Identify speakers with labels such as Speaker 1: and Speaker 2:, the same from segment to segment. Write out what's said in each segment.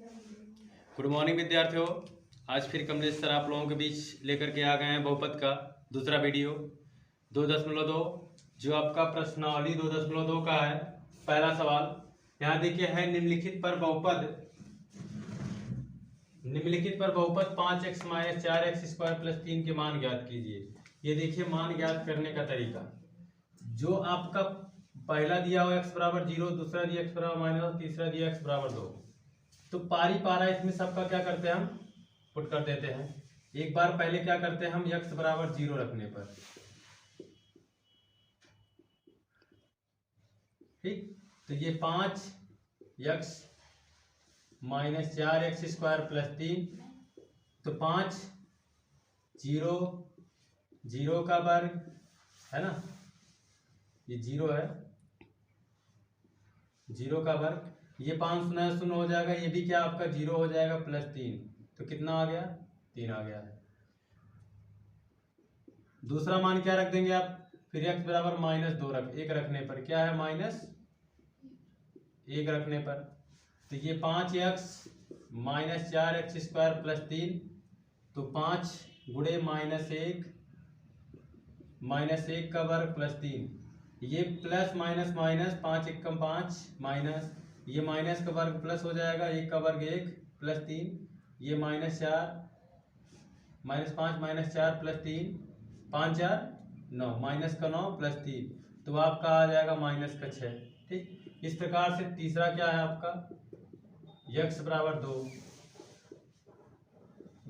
Speaker 1: Good morning विद्यार्थियों। आज फिर कमलेश सर आप लोगों के बीच लेकर के आ गए हैं बहुपद का दूसरा वीडियो 2.2 जो आपका प्रश्नावली 2.2 का है। पहला सवाल यहाँ देखिए है निम्नलिखित पर बहुपद 5x - 4x² + 3 के मान ज्ञात कीजिए। ये देखिए मान ज्ञात करने का तरीका जो आपका पहला दिया हुआ x बराबर 0, दूसरा दिया x बराबर -, तीसरा दिया x बराबर 2। तो पारी पारा इसमें सबका क्या करते हैं हम पुट कर देते हैं। एक बार पहले क्या करते हैं हम x बराबर 0 रखने पर, ठीक, तो ये 5x - 4x² + 3, तो 5 0 0 का वर्ग है ना, ये 0 है, 0 का वर्ग, ये 5 0 0 हो जाएगा, ये भी क्या आपका 0 हो जाएगा, +3, तो कितना आ गया 3 आ गया है। दूसरा मान क्या रख देंगे आप, फिर x बराबर -2 1 रखने पर क्या है -1 रखने पर, तो ये 5x - 4x² + 3, तो 5 गुणे -1 का वर्ग +3, ये प्लस माइनस माइनस 5 × 5 माइनस, ये माइनस का वर्ग प्लस हो जाएगा, 1 का वर्ग 1 + 3, ये -4 -5 - 4 + 3 5 4 9 -9 + 3, तो आपका आ जाएगा -6। ठीक, इस प्रकार से तीसरा क्या है आपका x बराबर 2,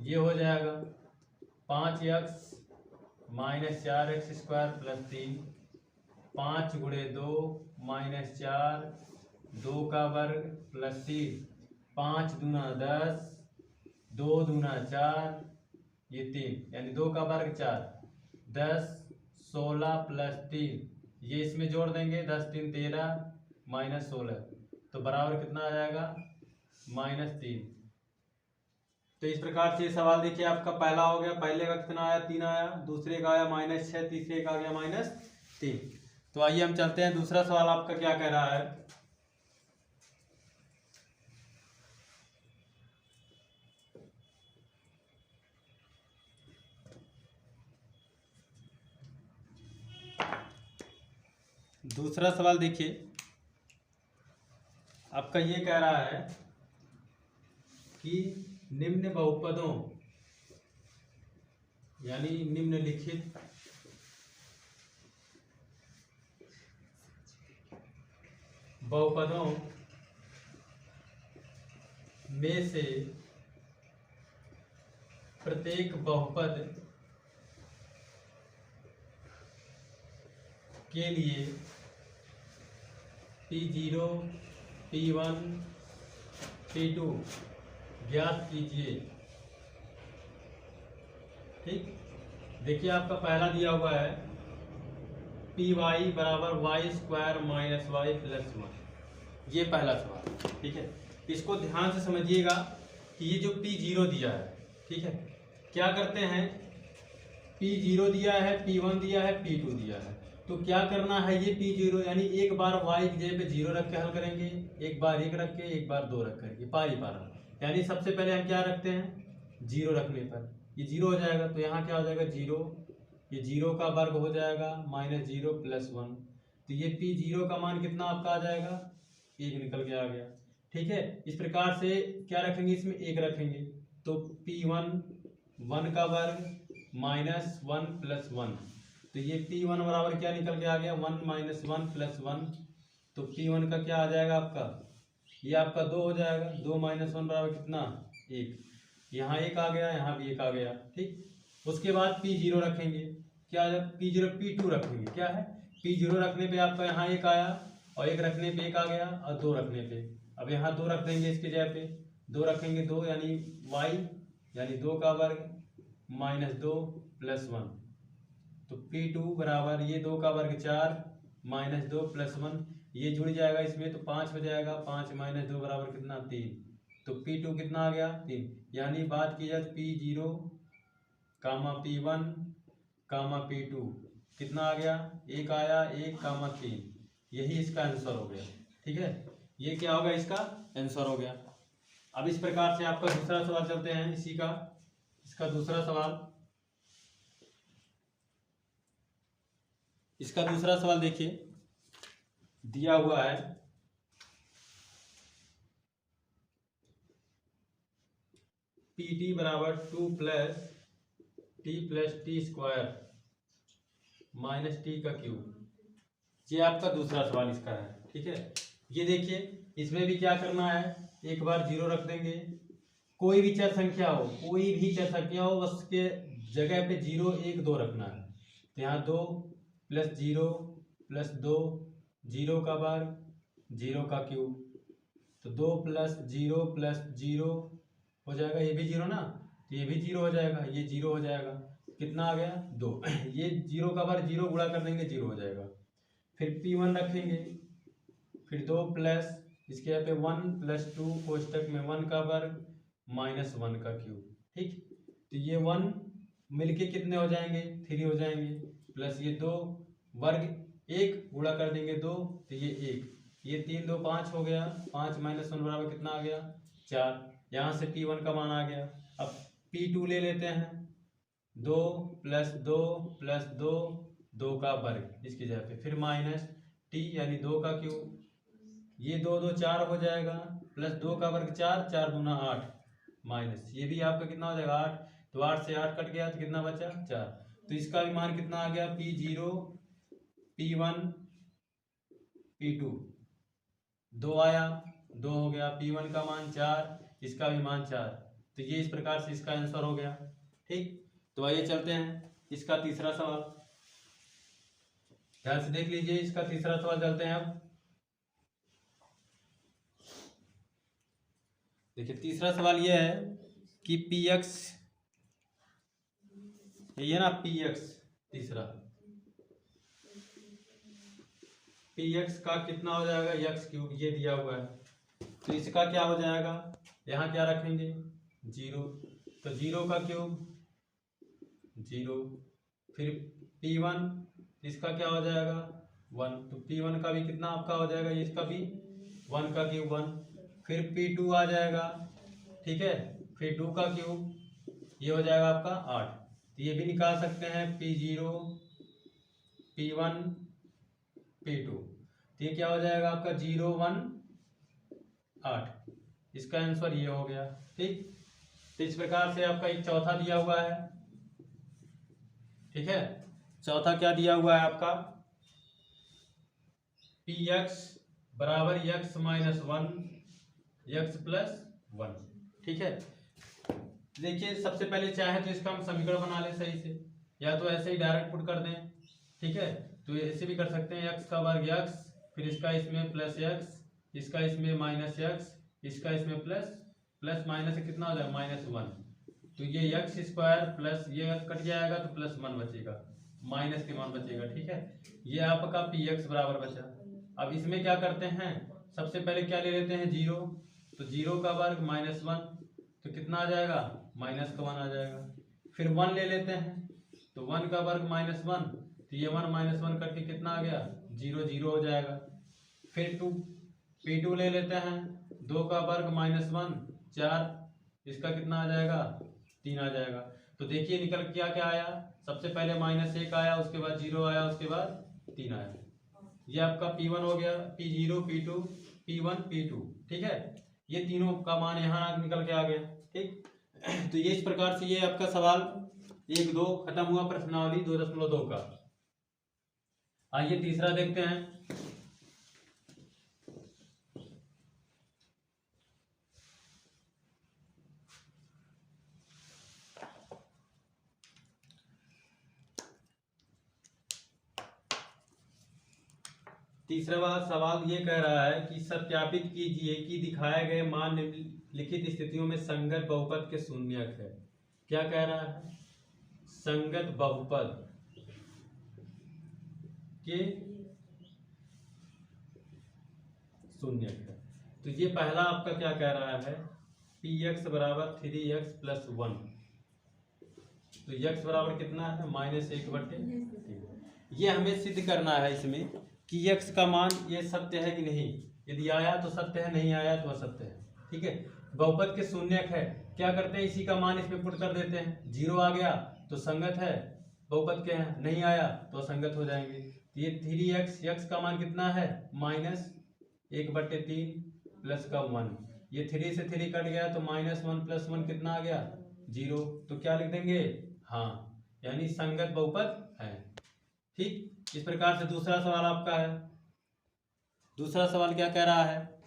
Speaker 1: ये हो जाएगा 5x - 4x² + 3, 5 गुणे 2 -4 2 का वर्ग +3, 5 दूना 10 2 दूना 4, ये 3 यानी 2 का वर्ग 4, 10 16 + 3, ये इसमें जोड़ देंगे 10 3 13 -16, तो बराबर कितना आ जाएगा -3। तो इस प्रकार से ये सवाल देखिए आपका पहला हो गया, पहले का कितना आया 3 आया, दूसरे का आया -6, तीसरे का आ गया -3। तो आइए हम चलते हैं, दूसरा सवाल आपका क्या कह रहा है। दूसरा सवाल देखिए आपका ये कह रहा है कि निम्न बहुपदों यानी निम्नलिखित बहुपदों में से प्रत्येक बहुपद के लिए P0 P1 P2 ज्ञात कीजिए। ठीक, देखिए आपका पहला दिया हुआ है py बराबर y² - y + 1, ये पहला सवाल। ठीक है, इसको ध्यान से समझिएगा कि ये जो P0 दिया है, ठीक है, क्या करते हैं P0 दिया है, P1 दिया है, P2 दिया है, तो क्या करना है ये P0 यानी एक बार y की जगह पे 0 रख के हल करेंगे, एक बार 1 रख के, एक बार 2 रख करके, पारी पारा, यानी सबसे पहले हम क्या रखते हैं 0 रखने पर ये 0 हो जाएगा, तो यहाँ क्या हो जाएगा 0, ये 0 का वर्ग हो जाएगा -0 + 1, तो ये P0 का मान कितना आपका आ जाएगा 1 निकल के आ गया। ठीक है, इस प्रकार से क्या रखेंगे इसमें 1 रखेंगे, तो P1 1 का वर्ग -1 + 1, तो ये P1 बराबर क्या निकल के आ गया 1 - 1 + 1, तो P1 का क्या आ जाएगा आपका, ये आपका 2 हो जाएगा, 2 - 1 बराबर कितना 1, यहाँ 1 आ गया, यहाँ भी 1 आ गया। ठीक, उसके बाद P0 रखेंगे, क्या P0 P2 रखेंगे, क्या है P0 रखने पे आपका यहाँ 1 आया, और 1 रखने पे 1 आ गया, और 2 रखने पे अब यहाँ 2 रख देंगे, इसके जगह पे 2 रखेंगे, 2 यानी y यानी 2 का वर्ग -2 + 1, तो P2 बराबर ये 2 का वर्ग 4 -2 + 1, ये जुड़ जाएगा इसमें, तो 5 हो जाएगा, 5 - 2 बराबर कितना 3, तो P2 कितना आ गया 3, यानी बात की जाए P0 P1 P2 कितना आ गया 1 आया, 1 3, यही इसका आंसर हो गया। ठीक है, ये क्या होगा इसका आंसर हो गया। अब इस प्रकार से आपका दूसरा सवाल चलते हैं इसी का, इसका दूसरा सवाल। इसका दूसरा सवाल देखिए, दिया हुआ है पी टी बराबर 2 plus T square minus T का क्यूब। ये आपका दूसरा सवाल इसका है, ठीक है। ये देखिए, इसमें भी क्या करना है, एक बार जीरो रख देंगे। कोई भी चर संख्या हो, कोई भी चर संख्या हो, उसके जगह पे 0 1 2 रखना है। तो यहाँ 2 प्लस 0 प्लस 2, 0 का वर्ग 0 का क्यूब। तो 2 प्लस 0 हो जाएगा, ये भी 0 ना, तो ये भी 0 हो जाएगा, ये 0 हो जाएगा। कितना आ गया 2। ये 0 का वर्ग 0 गुणा कर देंगे 0 हो जाएगा। फिर P1 रखेंगे, फिर 2 प्लस इसके यहाँ पे 1 प्लस 2 कोष्टक में 1 का वर्ग माइनस 1 का क्यूब, ठीक। तो ये 1 मिलके कितने हो जाएंगे 3 हो जाएंगे, प्लस ये 2 वर्ग 1 गुणा कर देंगे 2, तो ये 1, ये 3 2 5 हो गया, 5 माइनस 1 बराबर कितना आ गया 4। यहाँ से P1 का मान आ गया। अब P2 ले लेते हैं, 2 प्लस 2 प्लस 2, 2 का वर्ग इसकी जगह पे, फिर माइनस टी यानी 2 का क्यूब। ये 2 2 4 हो जाएगा, प्लस 2 का वर्ग 4, 4 दूना 8, माइनस ये भी आपका कितना हो जाएगा 8। तो 8 से 8 कट गया तो कितना बचा 4। तो इसका भी मान कितना आ गया P0 P1 P2, 2 आया, 2 हो गया, P1 का मान 4, इसका भी मान 4। तो ये इस प्रकार से इसका आंसर हो गया, ठीक। तो आइए चलते हैं इसका तीसरा सवाल, ध्यान से देख लीजिए। इसका तीसरा सवाल चलते हैं। अब देखिए, तीसरा सवाल यह है कि px, ये ना px, तीसरा px का कितना हो जाएगा x क्यूब, ये दिया हुआ है। तो इसका क्या हो जाएगा, यहाँ क्या रखेंगे 0, तो 0 का क्यूब 0, फिर P1 इसका क्या हो जाएगा 1, तो P1 का भी कितना आपका हो जाएगा, इसका भी 1 का क्यूब 1, फिर P2 आ जाएगा, ठीक है, फिर 2 का क्यूब, ये हो जाएगा आपका 8। तो ये भी निकाल सकते हैं P0 P1 P2, तो ये क्या हो जाएगा आपका 0 1 8, इसका आंसर ये हो गया, ठीक। तो इस प्रकार से आपका एक चौथा दिया हुआ है, ठीक है। चौथा क्या दिया हुआ है आपका, px बराबर x माइनस 1 x प्लस 1, ठीक है। देखिए, सबसे पहले चाहे तो इसका हम समीकरण बना लें सही से, या तो ऐसे ही डायरेक्ट पुट कर दें, ठीक है। तो ऐसे भी कर सकते हैं, x का वर्ग x, फिर इसका इसमें प्लस x, इसका इसमें माइनस x, इसका इसमें प्लस माइनस से कितना हो जाएगा माइनस 1। तो ये एक्स स्क्वायर प्लस ये कट जाएगा तो प्लस 1 बचेगा, माइनस के मान बचेगा, ठीक है। ये आपका px बराबर बचा। अब इसमें क्या करते हैं, सबसे पहले क्या ले लेते हैं 0, तो 0 का वर्ग माइनस 1, तो कितना आ जाएगा माइनस का 1 आ जाएगा। फिर 1 ले लेते हैं, तो 1 का वर्ग माइनस 1, तो ये 1 माइनस 1 करके कितना आ गया 0 0 हो जाएगा। फिर P2 ले लेते हैं, 2 का वर्ग माइनस 1 4, इसका कितना आ जाएगा 3 आ जाएगा। तो देखिए निकल क्या क्या आया, सबसे पहले माइनस 1 आया, उसके बाद 0 आया, उसके बाद 3 आया। ये आपका P1 हो गया, P0 P2 P1 P2, ठीक है। ये तीनों का मान यहाँ निकल के आ गया, ठीक। तो ये इस प्रकार से ये आपका सवाल 1 2 खत्म हुआ, प्रश्नावली 2.2 का। आइए तीसरा देखते हैं। तीसरा सवाल ये कह रहा है कि सत्यापित कीजिए कि दिखाए गए मान निम्नलिखित स्थितियों में संगत बहुपद के शून्यक है। क्या कह रहा है, संगत बहुपद के शून्यक है। तो ये पहला आपका क्या कह रहा है, px बराबर 3x प्लस 1, तो x बराबर कितना है -1/3। ये हमें सिद्ध करना है इसमें कि x का मान ये सत्य है कि नहीं, यदि आया तो सत्य है, नहीं आया तो असत्य है, ठीक है। बहुपद के शून्यक है, क्या करते हैं इसी का मान इसमें पुट कर देते हैं। 0 आ गया तो संगत है, बहुपद के हैं, नहीं आया तो असंगत हो जाएंगे। ये 3x, x का मान कितना है -1/3 प्लस का 1, ये 3 से 3 कट गया तो -1 + 1 कितना आ गया 0, तो क्या लिख देंगे हाँ, यानी संगत बहुपद है। ठीक, इस प्रकार से दूसरा सवाल आपका है। दूसरा सवाल क्या कह रहा है,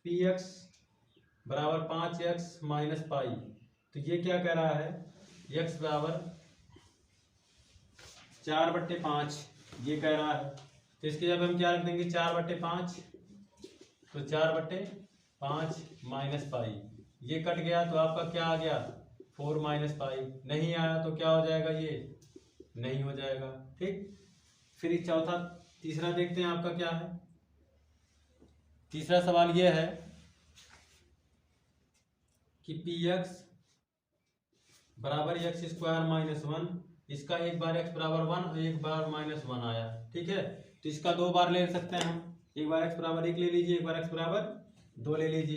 Speaker 1: px बराबर 5x माइनस पाई, तो ये क्या कह रहा है x बराबर 4/5 ये कह रहा है, तो इसके जब हम क्या रख देंगे 4/5, तो 4/5 माइनस पाई, ये कट गया तो आपका क्या आ गया 4 माइनस पाई, नहीं आया तो क्या हो जाएगा ये नहीं हो जाएगा। ठीक, फिर तीसरा देखते हैं आपका क्या है। तीसरा सवाल ये है कि px बराबर x² - 1, इसका एक बार x बराबर 1 और एक बार -1 आया। ठीक है, तो इसका 2 बार ले सकते हैं हम, एक बार x बराबर 1 ले लीजिए, एक बार x बराबर 2 ले लीजिए,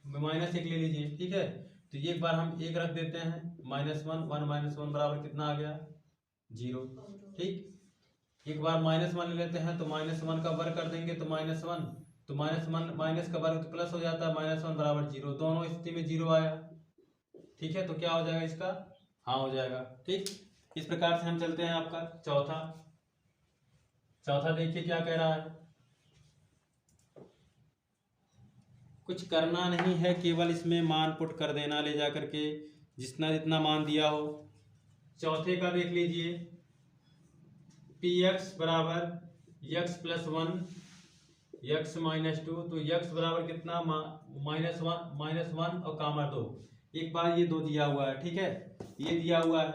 Speaker 1: -1 ले लीजिए। ठीक है, तो एक बार हम 1 रख देते हैं, -1 1 बराबर कितना आ गया 0। ठीक, एक बार -1 ले लेते हैं तो -1 का वर्ग कर देंगे तो -1, तो माइनस का वर्ग तो प्लस हो जाता है, -1 बराबर 0, दोनों स्थिति में 0 आया। ठीक है, तो क्या हो जाएगा इसका हाँ हो जाएगा। ठीक, इस प्रकार से हम चलते हैं आपका चौथा देखिए क्या कह रहा है, कुछ करना नहीं है, केवल इसमें मान पुट कर देना ले जा करके, जितना मान दिया हो। चौथे का देख लीजिए, px बराबर x + 1 x - 2, तो x बराबर कितना -1 और कामा 2, एक बार ये 2 दिया हुआ है। ठीक है, ये दिया हुआ है,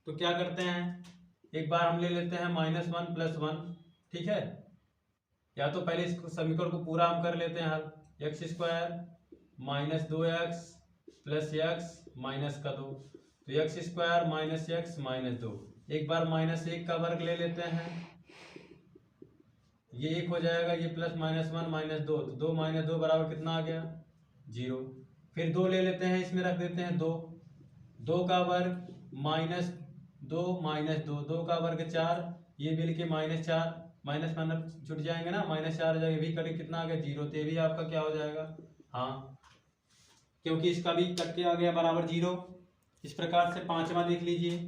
Speaker 1: तो क्या करते हैं एक बार हम ले लेते हैं -1 + 1। ठीक है, या तो पहले इस समीकरण को पूरा हम कर लेते हैं हल, x² - 2x + x -2, तो x² - x -2, एक बार -1 का वर्ग ले लेते हैं, ये 1 हो जाएगा, ये प्लस -1 -2, तो 2 - 2 बराबर कितना आ गया 0। फिर 2 ले लेते हैं, इसमें रख देते हैं 2 का वर्ग -2 -2, 2 का वर्ग 4, ये मिल के -4, माइनस छुट जाएंगे ना, -4 हो जाएगा, भी कट कितना आ गया 0, तो ये भी आपका क्या हो जाएगा हाँ, क्योंकि इसका भी कट के आ गया बराबर 0। इस प्रकार से पांचवा देख लीजिए,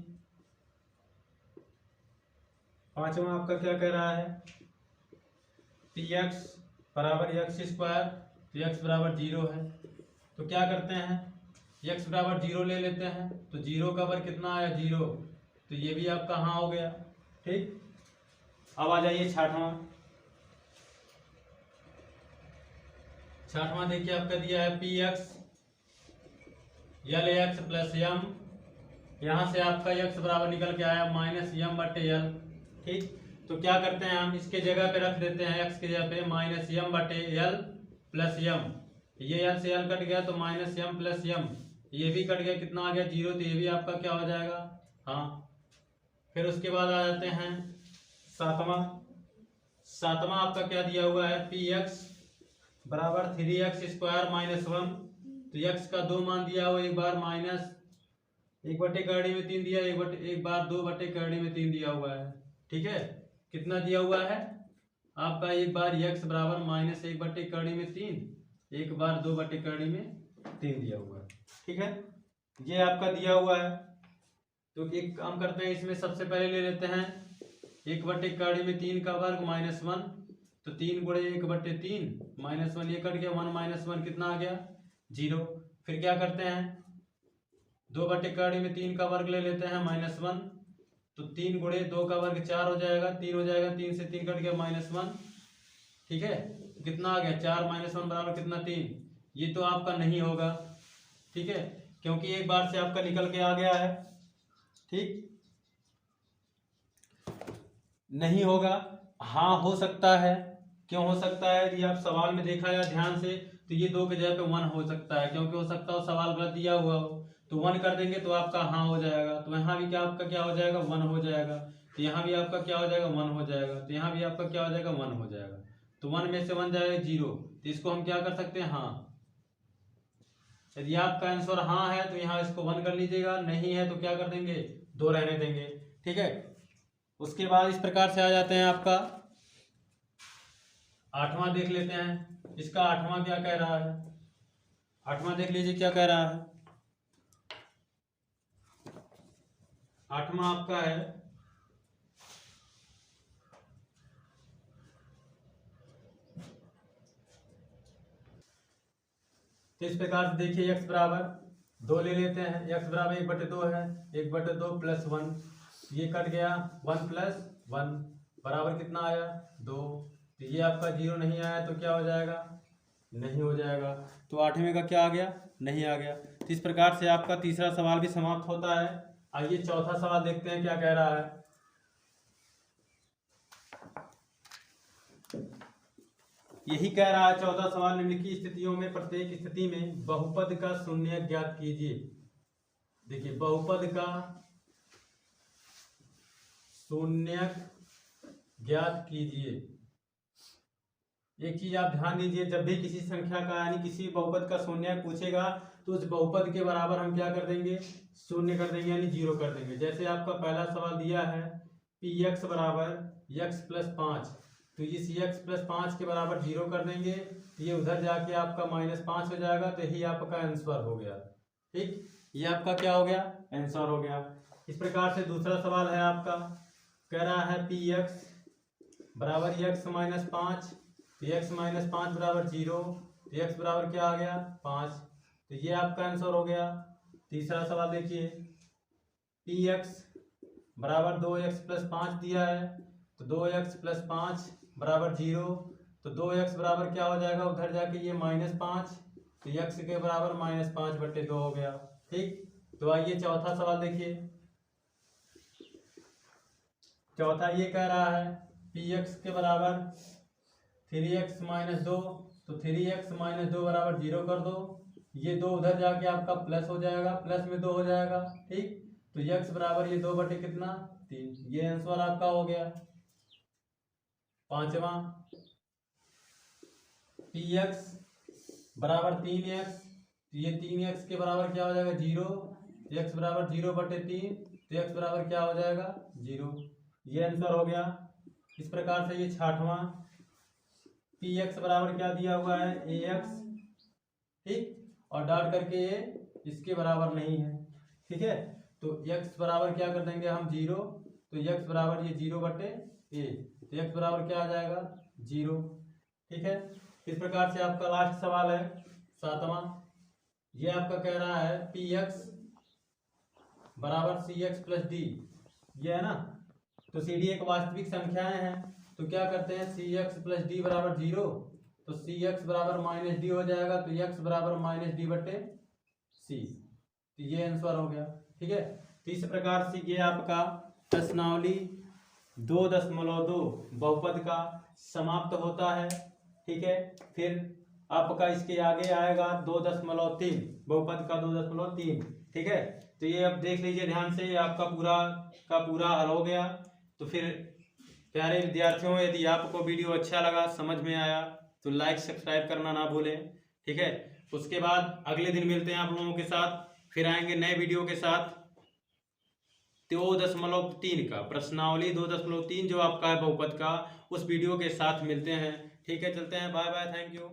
Speaker 1: पांचवा आपका क्या कह रहा है, px बराबर x², तो x बराबर 0 है, तो क्या करते हैं x बराबर 0 ले लेते हैं, तो 0 का वर्ग कितना आया 0, तो ये भी आपका हाँ हो गया। ठीक, अब आ जाइए छठवां देखिए आपका दिया है px LX + m, यहाँ से आपका x बराबर निकल के आया -m/l। ठीक, तो क्या करते हैं हम इसके जगह पे रख देते हैं, x के जगह पे -m/l + m, ये l से l कट गया तो -m + m, ये भी कट गया, कितना आ गया 0, तो ये भी आपका क्या हो जाएगा हाँ। फिर उसके बाद आ जाते हैं सातवां आपका क्या दिया हुआ है, px बराबर 3x² - 1, तो x का 2 मान दिया हुआ, एक बार -1/3 दिया, एक बार 2/3 दिया हुआ है। ठीक है, कितना दिया हुआ है आपका, एक बार x बराबर -1/3, एक बार 2/3 दिया हुआ है। ठीक है, ये आपका दिया हुआ है, तो एक काम करते हैं, इसमें सबसे पहले ले लेते हैं 1/3 का वर्ग -1, तो 3 × 1/3 -1, ये कट गया, 1 - 1 कितना आ गया 0। फिर क्या करते हैं 2/3 का वर्ग ले लेते हैं -1, तो 3 × 2 का वर्ग 4 हो जाएगा, 3 हो जाएगा, 3 से 3 कट गया -1। ठीक है, कितना आ गया 4 - 1 बराबर कितना 3, ये तो आपका नहीं होगा। ठीक है, क्योंकि एक बार से आपका निकल के आ गया है। ठीक, नहीं होगा, हाँ हो सकता है, क्यों हो सकता है, यदि आप सवाल में देखा जाए ध्यान से, तो ये 2 के जगह पे 1 हो सकता है, क्योंकि हो सकता है सवाल गलत दिया हुआ हो, तो 1 कर देंगे तो आपका हाँ हो जाएगा, तो यहाँ भी क्या आपका क्या हो जाएगा 1 हो जाएगा, तो यहाँ भी आपका क्या हो जाएगा 1 हो जाएगा, तो यहाँ भी आपका क्या हो जाएगा 1 हो जाएगा, तो 1 में से 1 जाएगा 0, तो इसको हम क्या कर सकते हैं, हाँ। यदि आपका आंसर हाँ है तो यहाँ इसको 1 कर लीजिएगा, नहीं है तो क्या कर देंगे, 2 रहने देंगे। ठीक है, उसके बाद इस प्रकार से आ जाते हैं आपका 8वां देख लेते हैं। इसका 8वां क्या कह रहा है, 8वां देख लीजिए क्या कह रहा है। 8वां आपका है तो इस प्रकार से देखिए x बराबर 2 ले लेते हैं, x बराबर 1/2 है, 1/2 + 1, ये कट गया, 1 + 1 बराबर कितना आया, 2। तो ये आपका 0 नहीं आया तो क्या हो जाएगा, नहीं हो जाएगा। तो 8वें का क्या आ गया, नहीं आ गया। तो इस प्रकार से आपका तीसरा सवाल भी समाप्त होता है। आइए चौथा सवाल देखते हैं क्या कह रहा है। यही कह रहा है चौथा सवाल, निम्नलिखित स्थितियों में प्रत्येक स्थिति में बहुपद का शून्य ज्ञात कीजिए। देखिए बहुपद का शून्य ज्ञात कीजिए। एक चीज आप ध्यान दीजिए, जब भी किसी संख्या का यानी किसी बहुपद का शून्य पूछेगा तो उस बहुपद के बराबर हम क्या कर देंगे, शून्य कर देंगे यानी 0 कर देंगे। जैसे आपका पहला सवाल दिया है px बराबर x + 5, तो इस x + 5 के बराबर 0 कर देंगे, तो ये उधर जाके आपका -5 हो जाएगा, तो यही आपका आंसर हो गया। ठीक, ये आपका क्या हो गया, आंसर हो गया। इस प्रकार से दूसरा सवाल है आपका, कह रहा है px बराबर x - 5, तो x - 5 बराबर 0, तो x बराबर क्या आ गया, 5, तो ये आपका आंसर हो गया। तीसरा सवाल देखिए, px बराबर 2x + 5 दिया है, तो 2x + 5 बराबर 0, तो 2x बराबर क्या हो जाएगा, उधर जाके ये -5, तो x के बराबर -5/2 हो गया। ठीक, तो आइए चौथा सवाल देखिए। चौथा ये कह रहा है px के बराबर 3x - 2, तो 3x - 2 बराबर 0 कर दो, ये 2 उधर जाके आपका प्लस हो जाएगा, प्लस में 2 हो जाएगा। ठीक, तो x बराबर ये 2 बटे कितना, 3, ये आंसर आपका हो गया। पांचवा px बराबर 3x, तो ये 3x के बराबर क्या हो जाएगा, 0, x बराबर 0/3, तो x बराबर क्या हो जाएगा, 0, ये आंसर हो गया। इस प्रकार से ये 6वां px बराबर क्या दिया हुआ है, ax, ठीक, और डॉट करके ये इसके बराबर नहीं है। ठीक है, तो x बराबर क्या कर देंगे हम, 0, तो x बराबर ये 0/a, तो x बराबर क्या आ जाएगा, 0। ठीक है, इस प्रकार से आपका लास्ट सवाल है 7वां, ये आपका कह रहा है px बराबर cx + d, ये है ना, तो सी डी एक वास्तविक संख्याएं हैं, तो क्या करते हैं cx + d बराबर 0, तो cx बराबर -d हो जाएगा, तो x बराबर -d/c, तो ये आंसर हो गया। ठीक है, तो इस प्रकार से ये आपका प्रश्नावली 2.2 बहुपद का समाप्त होता है। ठीक है, फिर आपका इसके आगे आएगा 2.3 बहुपद का 2.3। ठीक है, तो ये अब देख लीजिए ध्यान से, आपका पूरा का पूरा हल हो गया। तो फिर प्यारे विद्यार्थियों, यदि आपको वीडियो अच्छा लगा, समझ में आया, तो लाइक सब्सक्राइब करना ना भूलें। ठीक है, उसके बाद अगले दिन मिलते हैं आप लोगों के साथ, फिर आएंगे नए वीडियो के साथ 2.3 का प्रश्नावली 2.3 जो आपका है बहुपद का, उस वीडियो के साथ मिलते हैं। ठीक है, चलते हैं, बाय बाय, थैंक यू।